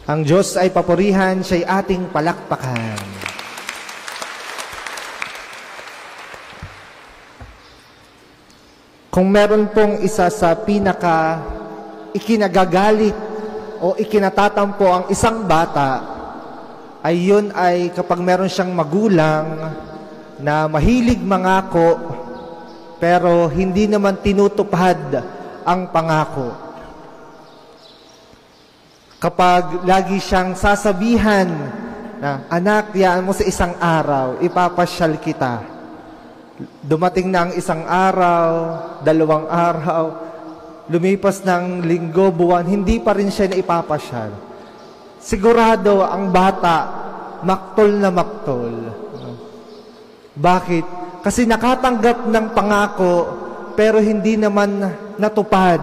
Ang Diyos ay papurihan, siya'y ating palakpakan. Kung meron pong isa sa pinaka ikinagagalit o ikinatatampo ang isang bata, ay yun ay kapag meron siyang magulang na mahilig mangako pero hindi naman tinutupad ang pangako. Kapag lagi siyang sasabihan na, anak, yaan mo sa isang araw, ipapasyal kita. Dumating na ang isang araw, 2 araw, lumipas ng linggo, buwan, hindi pa rin siya na ipapasyal. Sigurado ang bata, maktol na maktol. Bakit? Kasi nakatanggap ng pangako, pero hindi naman natupad.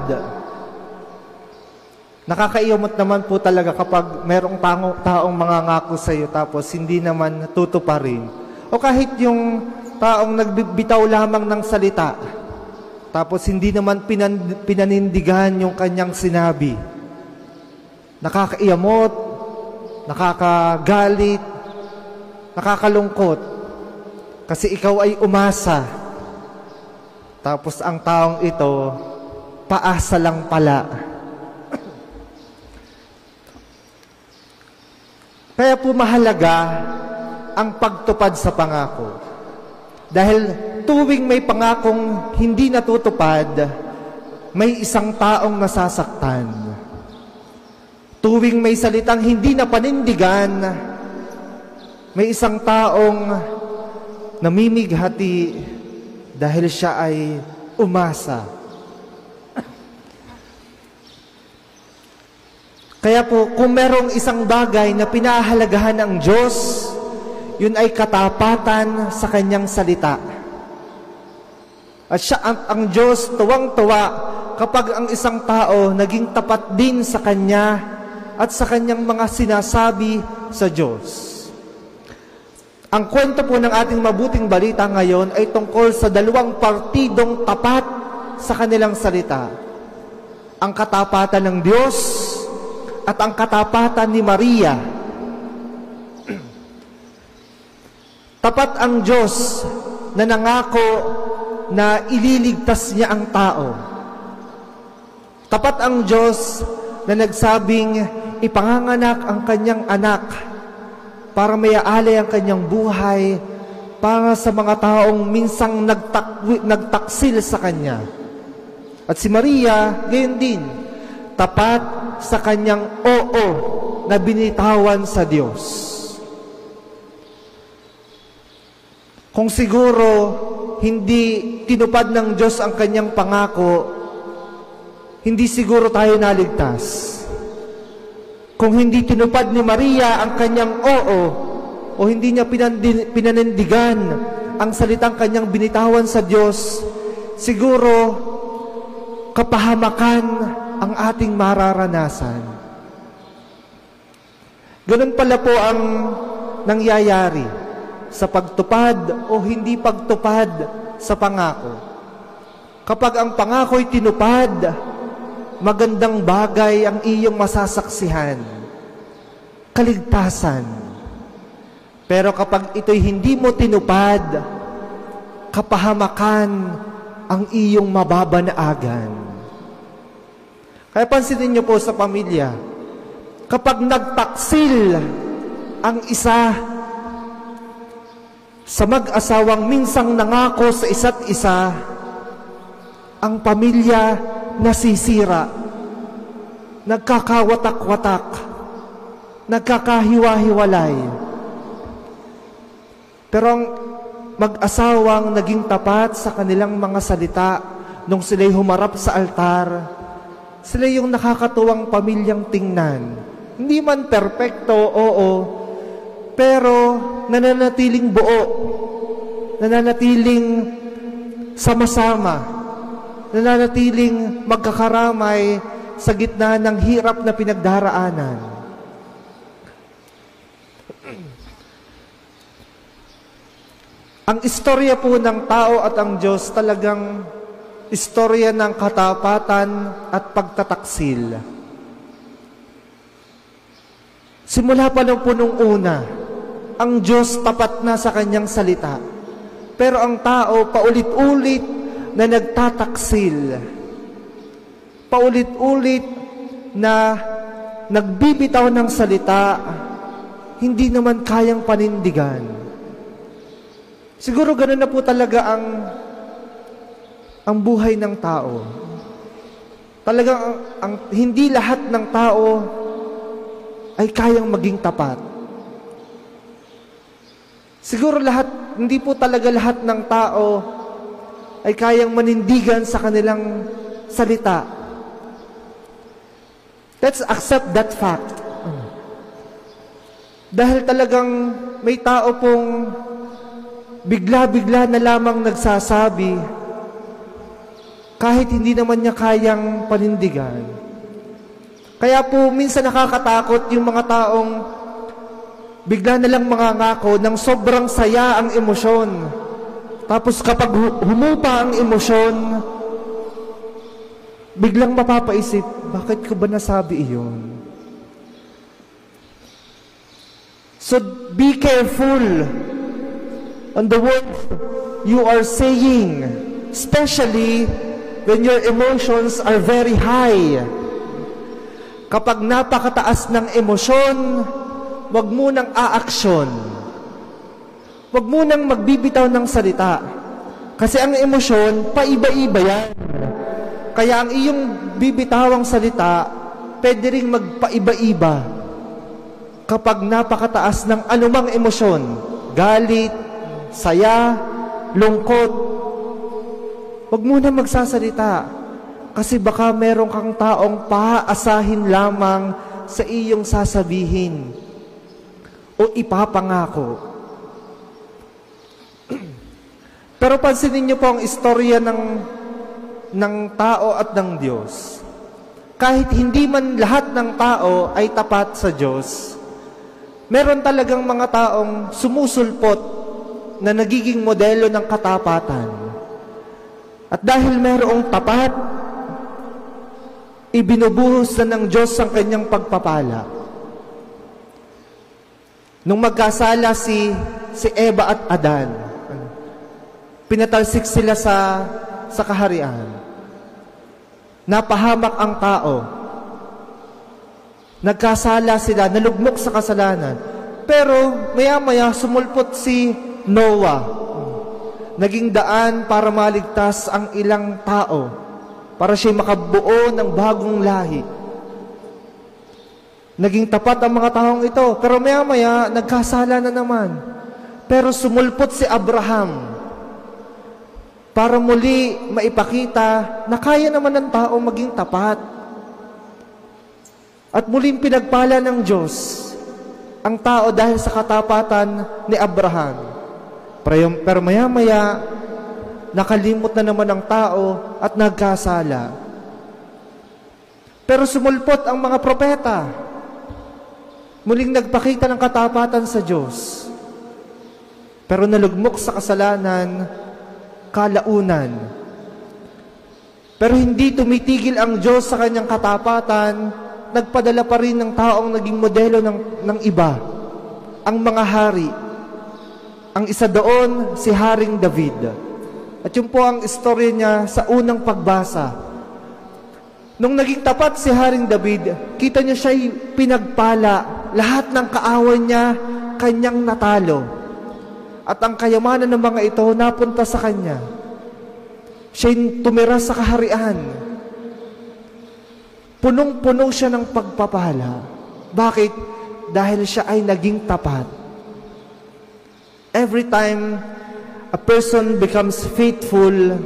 Nakakaiyamot naman po talaga kapag merong taong mangangako sa iyo tapos hindi naman tutuparin. O kahit yung taong nagbibitaw lamang ng salita tapos hindi naman pinanindigan yung kanyang sinabi. Nakakaiyamot, nakakagalit, nakakalungkot kasi ikaw ay umasa. Tapos ang taong ito, paasa lang pala. Kaya po mahalaga ang pagtupad sa pangako. Dahil tuwing may pangakong hindi natutupad, may isang taong nasasaktan. Tuwing may salitang hindi na panindigan, may isang taong namimighati dahil siya ay umasa. Kaya po, kung merong isang bagay na pinahalagahan ng Diyos, yun ay katapatan sa kanyang salita. At siya, ang Diyos, tuwang-tuwa kapag ang isang tao naging tapat din sa Kanya at sa Kanyang mga sinasabi sa Diyos. Ang kwento po ng ating mabuting balita ngayon ay tungkol sa 2 partidong tapat sa kanilang salita. Ang katapatan ng Diyos at ang katapatan ni Maria. Tapat ang Diyos na nangako na ililigtas niya ang tao. Tapat ang Diyos na nagsabing ipanganganak ang kanyang anak para mayaalay ang kanyang buhay para sa mga taong minsang nagtaksil sa kanya. At si Maria, gayon din, tapat sa kanyang oo na binitawan sa Diyos. Kung siguro hindi tinupad ng Diyos ang kanyang pangako, hindi siguro tayo naligtas. Kung hindi tinupad ni Maria ang kanyang oo, o hindi niya pinanindigan ang salitang kanyang binitawan sa Diyos, siguro kapahamakan ang ating mararanasan. Ganun pala po ang nangyayari sa pagtupad o hindi pagtupad sa pangako. Kapag ang pangako'y tinupad, magandang bagay ang iyong masasaksihan, kaligtasan. Pero kapag ito'y hindi mo tinupad, kapahamakan ang iyong mababanaagan. Kaya pansinin niyo po sa pamilya, kapag nagtaksil ang isa sa mag-asawang minsang nangako sa isa't isa, ang pamilya nasisira, nagkakawatak-watak, nagkakahiwa-hiwalay. Pero ang mag-asawang naging tapat sa kanilang mga salita nung sila'y humarap sa altar, sila yung nakakatuwang pamilyang tingnan. Hindi man perpekto, oo, pero nananatiling buo, nananatiling sama-sama, nananatiling magkakaramay sa gitna ng hirap na pinagdaraanan. Ang istorya po ng tao at ang Diyos talagang istorya ng katapatan at pagtataksil. Simula pa ng punong una, ang Diyos tapat na sa kanyang salita. Pero ang tao paulit-ulit na nagtataksil. Paulit-ulit na nagbibitaw ng salita, hindi naman kayang panindigan. Siguro ganoon na po talaga ang buhay ng tao. Talagang hindi lahat ng tao ay kayang maging tapat. Siguro hindi po talaga lahat ng tao ay kayang manindigan sa kanilang salita. Let's accept that fact. Dahil talagang may tao pong bigla-bigla na lamang nagsasabi kahit hindi naman niya kayang panindigan. Kaya po minsan nakakatakot yung mga taong bigla na lang mangangako ng sobrang saya ang emosyon. Tapos kapag humupa ang emosyon, biglang mapapaisip, bakit ko ba nasabi iyon? So be careful on the words you are saying, especially when your emotions are very high. Kapag napakataas ng emosyon, wag munang aaksyon. Wag munang magbibitaw ng salita. Kasi ang emosyon, paiba-iba yan. Kaya ang iyong bibitawang salita, pwede ring magpaiba-iba. Kapag napakataas ng anumang emosyon, galit, saya, lungkot, wag munang magsasalita. Kasi baka meron kang taong paaasahin lamang sa iyong sasabihin o ipapangako. Pero pansinin niyo po ang istorya ng tao at ng Diyos. Kahit hindi man lahat ng tao ay tapat sa Diyos, meron talagang mga taong sumusulpot na nagiging modelo ng katapatan. At dahil merong tapat, ibinubuhos na ng Diyos ang kanyang pagpapala. Nung magkasala si Eva at Adan, pinatalsik sila sa kaharian. Napahamak ang tao. Nagkasala sila, nalugmok sa kasalanan. Pero maya-maya sumulpot si Noah. Naging daan para maligtas ang ilang tao, para siya makabuo ng bagong lahi. Naging tapat ang mga taong ito, pero maya-maya nagkasala na naman. Pero sumulpot si Abraham para muli maipakita na kaya naman ng tao maging tapat. At muling pinagpala ng Diyos ang tao dahil sa katapatan ni Abraham. Pero maya-maya, nakalimot na naman ang tao at nagkasala. Pero sumulpot ang mga propeta. Muling nagpakita ng katapatan sa Diyos. Pero nalugmok sa kasalanan, kalaunan. Pero hindi tumitigil ang Diyos sa kanyang katapatan, nagpadala pa rin ng taong naging modelo ng iba, ang mga hari. Ang isa doon, si Haring David. At yun po ang istorya niya sa unang pagbasa. Nung naging tapat si Haring David, kita niyo siya'y pinagpala. Lahat ng kaaway niya, kanyang natalo. At ang kayamanan ng mga ito, napunta sa kanya. Siya'y tumira sa kaharian. Punong-puno siya ng pagpapala. Bakit? Dahil siya ay naging tapat. Every time a person becomes faithful,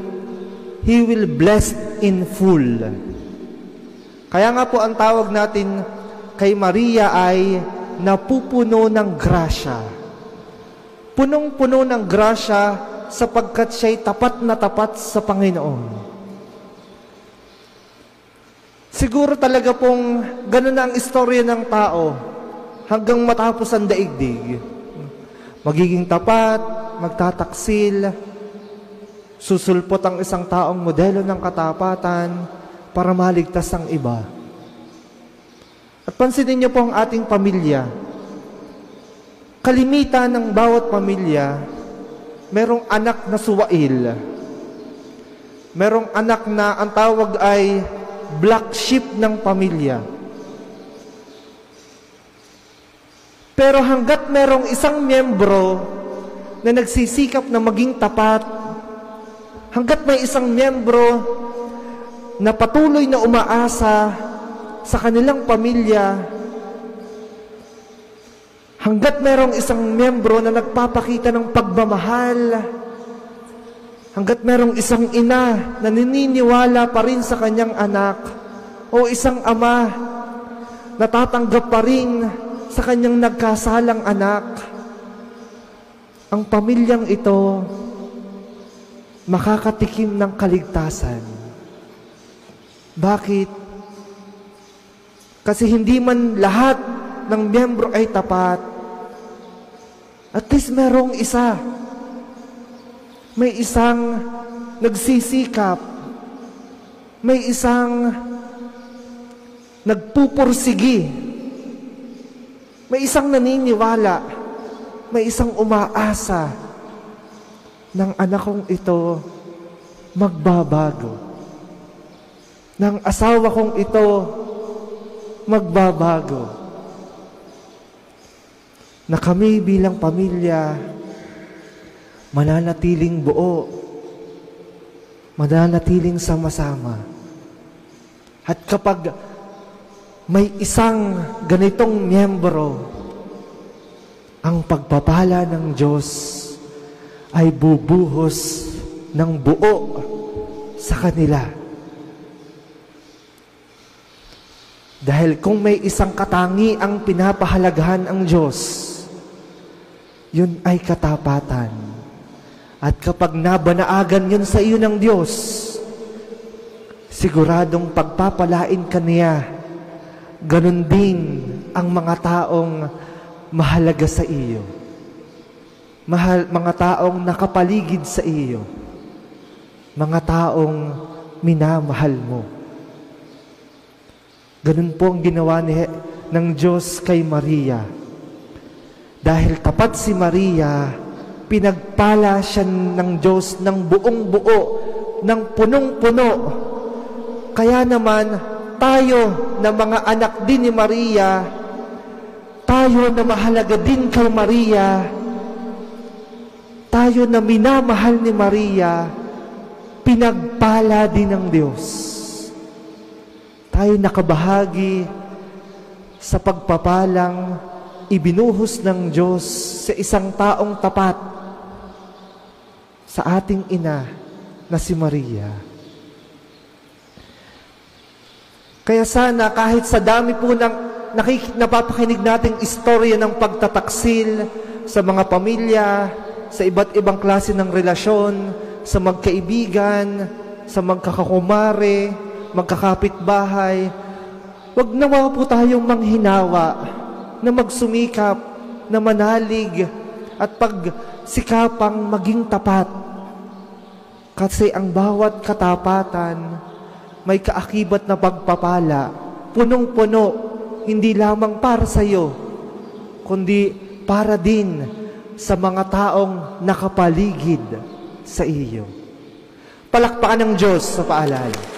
he will bless in full. Kaya nga po ang tawag natin kay Maria ay napupuno ng grasya. Punong-puno ng grasya sapagkat siya'y tapat na tapat sa Panginoon. Siguro talaga pong ganun na ang istorya ng tao hanggang matapos ang daigdig. Magiging tapat, magtataksil, susulpot ang isang taong modelo ng katapatan para maligtas ang iba. At pansinin niyo po ang ating pamilya. kalimitan ng bawat pamilya, merong anak na suwail. Merong anak na ang tawag ay black sheep ng pamilya. Pero hanggat merong isang miyembro na nagsisikap na maging tapat, hanggat may isang miyembro na patuloy na umaasa sa kanilang pamilya, hanggat merong isang miyembro na nagpapakita ng pagmamahal, hanggat merong isang ina na naniniwala pa rin sa kanyang anak, o isang ama na tatanggap pa rin sa kanyang nagkasalang anak, ang pamilyang ito makakatikim ng kaligtasan. Bakit? Kasi hindi man lahat ng miyembro ay tapat. At least merong isa. May isang nagsisikap. May isang nagpupursigi. May isang naniniwala. May isang umaasa ng anak kong ito magbabago. Ng asawa kong ito magbabago. Na kami bilang pamilya mananatiling buo, mananatiling sama-sama. At kapag may isang ganitong miyembro, ang pagpapala ng Diyos ay bubuhos ng buo sa kanila. Dahil kung may isang katangi ang pinapahalagahan ang Diyos, yun ay katapatan. At kapag nabanaagan yun sa iyo ng Diyos, siguradong pagpapalain ka niya. Ganon din ang mga taong mahalaga sa iyo. Mga taong nakapaligid sa iyo. Mga taong minamahal mo. Ganun po ang ginawa ng Diyos kay Maria. Dahil tapat si Maria, pinagpala siya ng Diyos ng buong buo, ng punong-puno. Kaya naman, tayo na mga anak din ni Maria, tayo na mahalaga din kay Maria, tayo na minamahal ni Maria, pinagpala din ng Diyos. Tayo nakabahagi sa pagpapalang ibinuhos ng Diyos sa isang taong tapat, sa ating ina na si Maria. Kaya sana kahit sa dami po ng napapakinig nating istorya ng pagtataksil sa mga pamilya, sa iba't ibang klase ng relasyon, sa magkaibigan, sa magkakakumare, magkakapitbahay, wag nawa po tayong manghinawa na magsumikap, na manalig, at pagsikapang maging tapat. Kasi ang bawat katapatan may kaakibat na pagpapala, punong-puno, hindi lamang para sa iyo, kundi para din sa mga taong nakapaligid sa iyo. Palakpakan ng Diyos sa paalala.